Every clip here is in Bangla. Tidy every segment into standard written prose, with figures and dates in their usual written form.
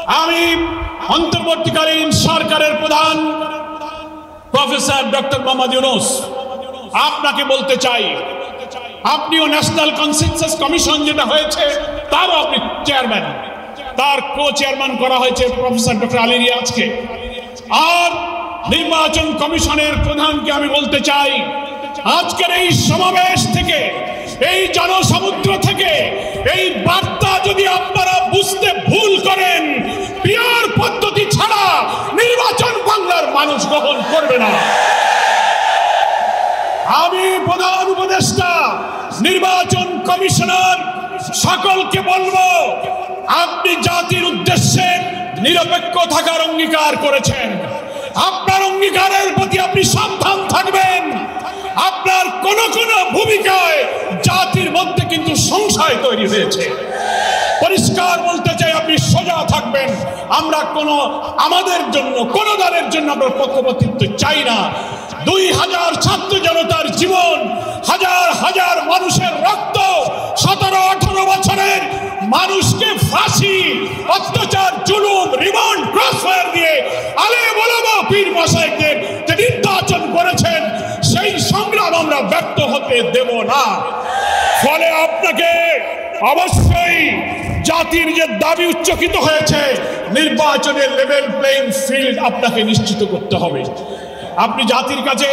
আমি অন্তর্বর্তীকালীন সরকারের প্রধান প্রফেসর ডক্টর মোহাম্মদ ইউনূস আপনাকে বলতে চাই, আপনিও ন্যাশনাল কনসেনসাস কমিশন যেটা হয়েছে তারও আপনি চেয়ারম্যান, তার কো চেয়ারম্যান করা হয়েছে প্রফেসর ডক্টর আলী রিয়াজকে। আর নির্বাচন কমিশনের প্রধানকে আমি বলতে চাই, আজকের এই সমাবেশ থেকে, এই জনসমুদ্র থেকে এই বার্তা যদি আপনারা বুঝতে ভুল করেন, পিয়ার পদ্ধতি ছাড়া নির্বাচন বাংলার মানুষ গ্রহণ করবে না। আমি প্রধান উপদেষ্টা নির্বাচন কমিশনার সকলকে বলবো, আপনি জাতির উদ্দেশ্যে নিরপেক্ষ থাকার অঙ্গীকার করেছেন, আপনার অঙ্গীকারের প্রতি আপনি সাবধান থাকবেন। আপনার কোন কোন ভূমিকায় জাতির মধ্যে কিন্তু সংশয় তৈরি হয়েছে। পরিষ্কার বলতে চাই, আপনি সোজা থাকবেন। আমরা আমাদের জন্য কোন দলের জন্য আমরা পক্ষপাতিত্ব চাই না। 2000 ছাত্র জনতার জীবন, হাজার হাজার মানুষের রক্ত, 17-18 বছরের মানুষকে ফাঁসি, অত্যাচার, জুলুম, রিমান্ড, ক্রসফায়ার দিয়ে আলেম ওলামা পীর মাশায়েখদের যে নির্যাতন করেছেন, সেই সংগ্রাম আমরা ব্যর্থ হতে দেব না। ফলে আপনাকে অবশ্যই জাতির যে দাবি উচ্চকিত হয়েছে, নির্বাচনের লেভেল প্লেইং ফিল্ড আপনাকে নিশ্চিত করতে হবে। আপনি জাতির কাছে,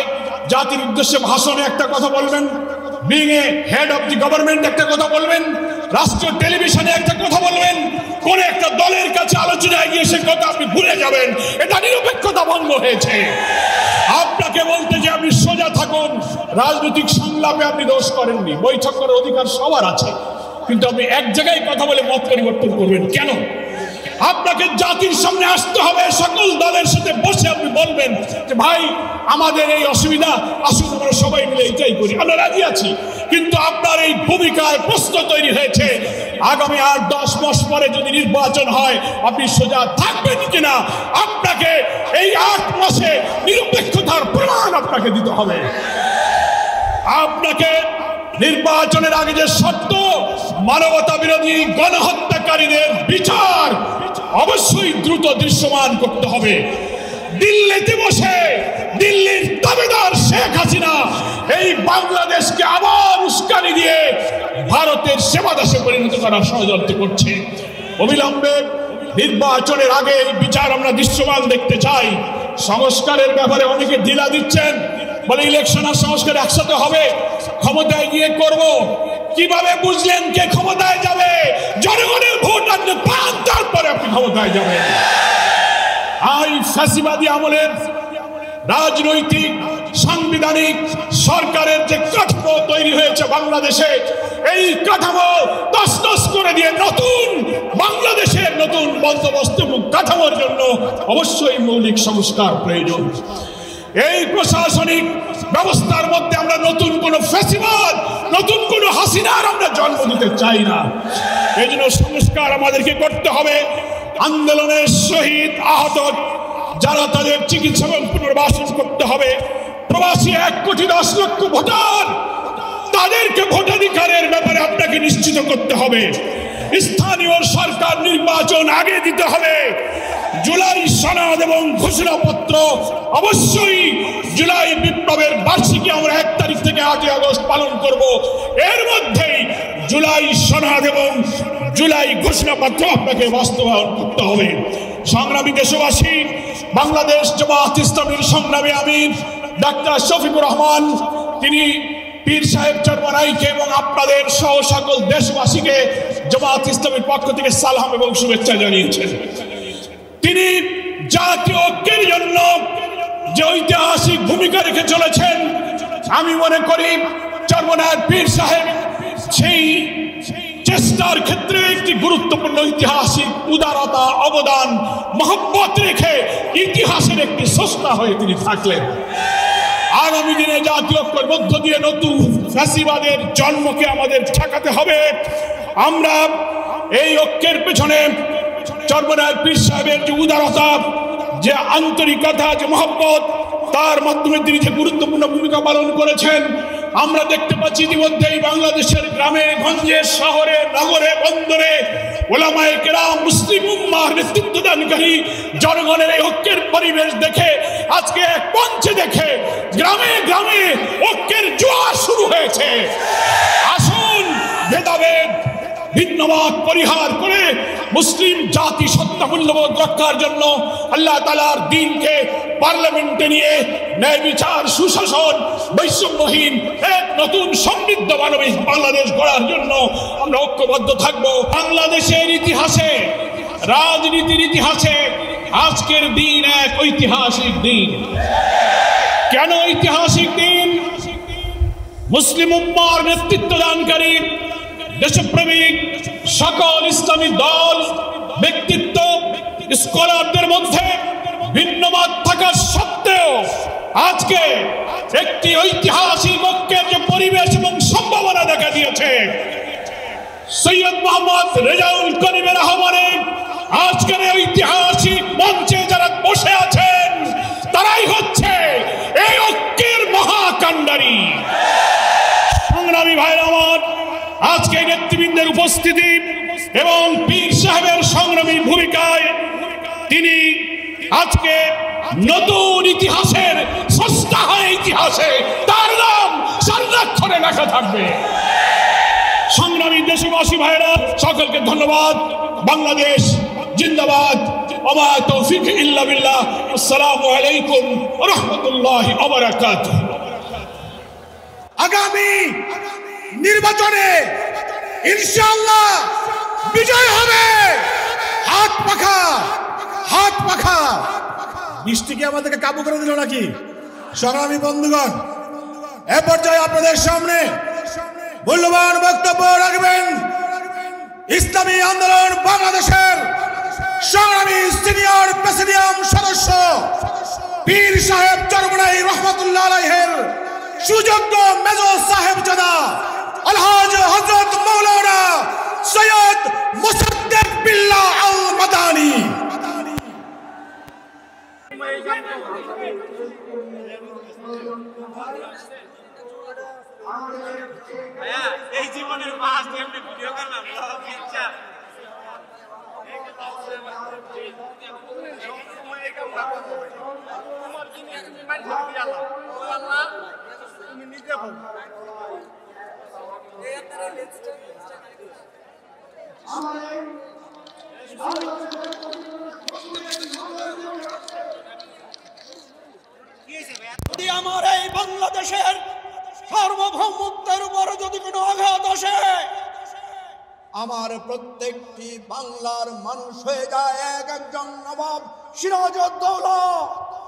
জাতির উদ্দেশ্যে ভাষণে একটা কথা বলবেন, being a head of the government একটা কথা বলবেন, রাষ্ট্রীয় টেলিভিশনে একটা কথা বলবেন, কোন একটা দলের কাছে আলোচনায় গিয়ে সে কথা আপনি ভুলে যাবেন। এটা নিরপেক্ষতা ভঙ্গ হয়েছে। আপনাকে বলতে যে আপনি সোজা থাকুন। রাজনৈতিক সংলাপে আপনি দোষ করেননি, বৈঠক করার অধিকার সবার আছে, কিন্তু আপনি এক জায়গায় কথা বলে মত পরিবর্তন করবেন কেন? আপনাকে জাতির সামনে আসতে হবে, সকল দলের সাথে বসে আপনি বলবেন যে ভাই আমাদের এই অসুবিধা, আসুন আমরা সবাই মিলে এটাই করি, আমরা রাজি আছি। কিন্তু আপনার এই ভূমিকায় প্রশ্ন তৈরি হয়েছে, আগামী 8-10 মাস পরে যদি নির্বাচন হয় আপনি সোজা থাকবেন কিনা? আপনাকে এই 8 মাসে নিরপেক্ষতার প্রমাণ আপনাকে দিতে হবে। আপনাকে নির্বাচনের আগে যে শর্ত, মানবতা বিরোধী গণহত্যাকারীদের বিচার অবশ্যই দ্রুত দৃশ্যমান করতে হবে। দিল্লিতে বসে দিল্লির দাবিদার শেখ হাসিনা এই বাংলাদেশকে আবার উস্কানি দিয়ে ভারতের সেবাদাসে পরিণত করার ষড়যন্ত্র করছে। অবিলম্বে নির্বাচনের আগে এই বিচার আমরা দৃশ্যমান দেখতে চাই। সংস্কারের ব্যাপারে অনেকে ঢিলা দিচ্ছেন, বলে ইলেকশন আর সংস্কার একসাথে হবে, ক্ষমতায় গিয়ে করব। কিভাবে বুঝলেন কে ক্ষমতায় যাবে? জনগণের ভোট আপনি পান, তারপরে আপনি ক্ষমতায় যাবেন। এই ফ্যাসিবাদী আমলের রাজনৈতিক সাংবিধানিক সরকারের যে কাঠামো তৈরি হয়েছে বাংলাদেশে, এই কাঠামো তছনছ করে দিয়ে নতুন বাংলাদেশের নতুন বন্দোবস্ত এবং কাঠামোর জন্য অবশ্যই মৌলিক সংস্কার প্রয়োজন। এই প্রশাসনিক ব্যবস্থার মধ্যে আমরা নতুন কোন ফ্যাসিবাদ, নতুন কোন হাসিনার আমরা জন্ম দিতে চাই না। এই জন্য সংস্কার আমাদেরকে করতে হবে। আন্দোলনের শহীদ আহত যারা, তাদের চিকিৎসা এবং পুনর্বাসন করতে হবে। প্রবাসী 1,10,00,000 ভোটার, তাদেরকে ভোটাধিকারের ব্যাপারে আপনাকে নিশ্চিত করতে হবে। স্থানীয় সরকার নির্বাচন আগে দিতে হবে। জুলাই সনদ এবং ঘোষণাপত্র অবশ্যই, জুলাই বিপ্লবের বার্ষিকী আমরা 1 তারিখ থেকে 8 আগস্ট পালন করব। এর মধ্যেই জুলাই সনদ এবং জুলাই ঘোষণাপত্র আপনাকে বাস্তবায়ন করতে হবে। সংগ্রামী দেশবাসী, বাংলাদেশ জামায়াত ইসলামীর সংগ্রামী আমির ডাক্তার শফিকুর রহমান, তিনি পীর সাহেব চরমনাইকে এবং আপনাদের সহ সকল দেশবাসীকে জামায়াত ইসলামীর পক্ষ থেকে সালাম এবং শুভেচ্ছা জানিয়েছেন। তিনি জাতীয় ঐক্যের জন্য যে ঐতিহাসিক ভূমিকা রেখে চলেছেন, আমি মনে করি চরমনাইয়ের পীর সাহেব সেই চেষ্টার ক্ষেত্রে একটি গুরুত্বপূর্ণ ঐতিহাসিক উদারতা, অবদান, মহব্বত রেখে ইতিহাসের একটি স্রষ্টা হয়ে তিনি থাকলেন। আগামী দিনে জাতীয় ঐক্যের মধ্য দিয়ে নতুন ফ্যাসিবাদের জন্মকে আমাদের ঠেকাতে হবে। আমরা এই ঐক্যের পেছনে চরমনাইয়ের পীর সাহেবের যে উদারতা, যে আন্তরিকতা, যে মহব্বত, তার মাধ্যমে তিনি যে গুরুত্বপূর্ণ ভূমিকা পালন করেছেন, আমরা দেখতে পাচ্ছি ইতিমধ্যেই বাংলাদেশের গ্রামে গঞ্জে, শহরে, নগরে, বন্দরে ওলামায়ে কেরাম, মুসলিম উম্মাহর নেতৃত্বদানকারী জনগণের এই ঐক্যের পরিবেশ দেখে আজকে এক মঞ্চে দেখে গ্রামে গ্রামে ঐক্যের জোয়ার শুরু হয়েছে। আসুন ভেদাভেদ ভিন্নমত পরিহার করে মুসলিম জাতি সত্তা মূল্যবোধ রক্ষার জন্য আল্লাহ তাআলার দ্বীনকে পার্লামেন্টে নিয়ে ন্যায় বিচার, সুশাসন, বৈষম্যহীন এক নতুন সমৃদ্ধ মানবিক বাংলাদেশ গড়ার জন্য আমরা ঐক্যবদ্ধ থাকব। বাংলাদেশের ইতিহাসে, রাজনীতির ইতিহাসে আজকের দিন এক ঐতিহাসিক দিন। কেন ঐতিহাসিক দিন? মুসলিম উম্মাহর নেতৃত্বদানকারী দেশপ্রেমিক সকল ইসলামী দল, ব্যক্তিত্ব, স্কলারদের মধ্যে ভিন্নমত থাকা সত্ত্বেও আজকে একটি ঐতিহাসিক ঐক্যের যে পরিবেশ এবং সম্ভাবনা দেখা দিয়েছে, সৈয়দ মোহাম্মদ রেজাউল করিমের আহ্বানে আজকের ঐতিহাসিক মঞ্চে যারা বসে আছেন তারাই হচ্ছে এই ঐক্যের মহাকাণ্ডারী। সংগ্রামী ভাইরা আমার, আজকে নেতৃবৃন্দের উপস্থিতি এবং পীর সাহেবের সংগ্রামী ভূমিকায় তিনি আজকে নতুন ইতিহাসের স্রষ্টা হয়ে ইতিহাসে তার নাম স্বর্ণাক্ষরে লেখা থাকবে। সংগ্রামী দেশবাসী ভাইরা, সকলকে ধন্যবাদ। বাংলাদেশ জিন্দাবাদ। ওয়া তৌফিক ইল্লা বিল্লাহ। আসসালামু আলাইকুম ওয়া রাহমাতুল্লাহি ওয়া বারাকাতুহু। আগামী নির্বাচনে ইনশাআল্লাহ বিজয় হবে। হাত পাখা, হাত পাখা। বৃষ্টিকে আমাদেরকে কাবু করে দিল নাকি? সংগ্রামী বন্ধুগণ, এ পর্যায়ে আপনাদের সামনে মূল্যবান বক্তব্য রাখবেন ইসলামী আন্দোলন বাংলাদেশের সংগ্রামী সিনিয়র প্রেসিডিয়াম সদস্য পীর সাহেব চরমনাই রহমাতুল্লাহ আলাইহির সুযোগ্য মেজর সাহেবজাদা আলহাজ হযরত মাওলানা সৈয়দ মুসাদ্দেক বিল্লাহ আল মাদানী। এই জীবনের মাস এমনি ভিডিও করলাম ইচ্ছা তুমি নিজে আমার এই বাংলাদেশের সার্বভৌমত্বের উপর যদি কোনো আঘাত আসে, আমার প্রত্যেকটি বাংলার মানুষ হয়ে যায় এক একজন নবাব সিরাজউদ্দৌলা।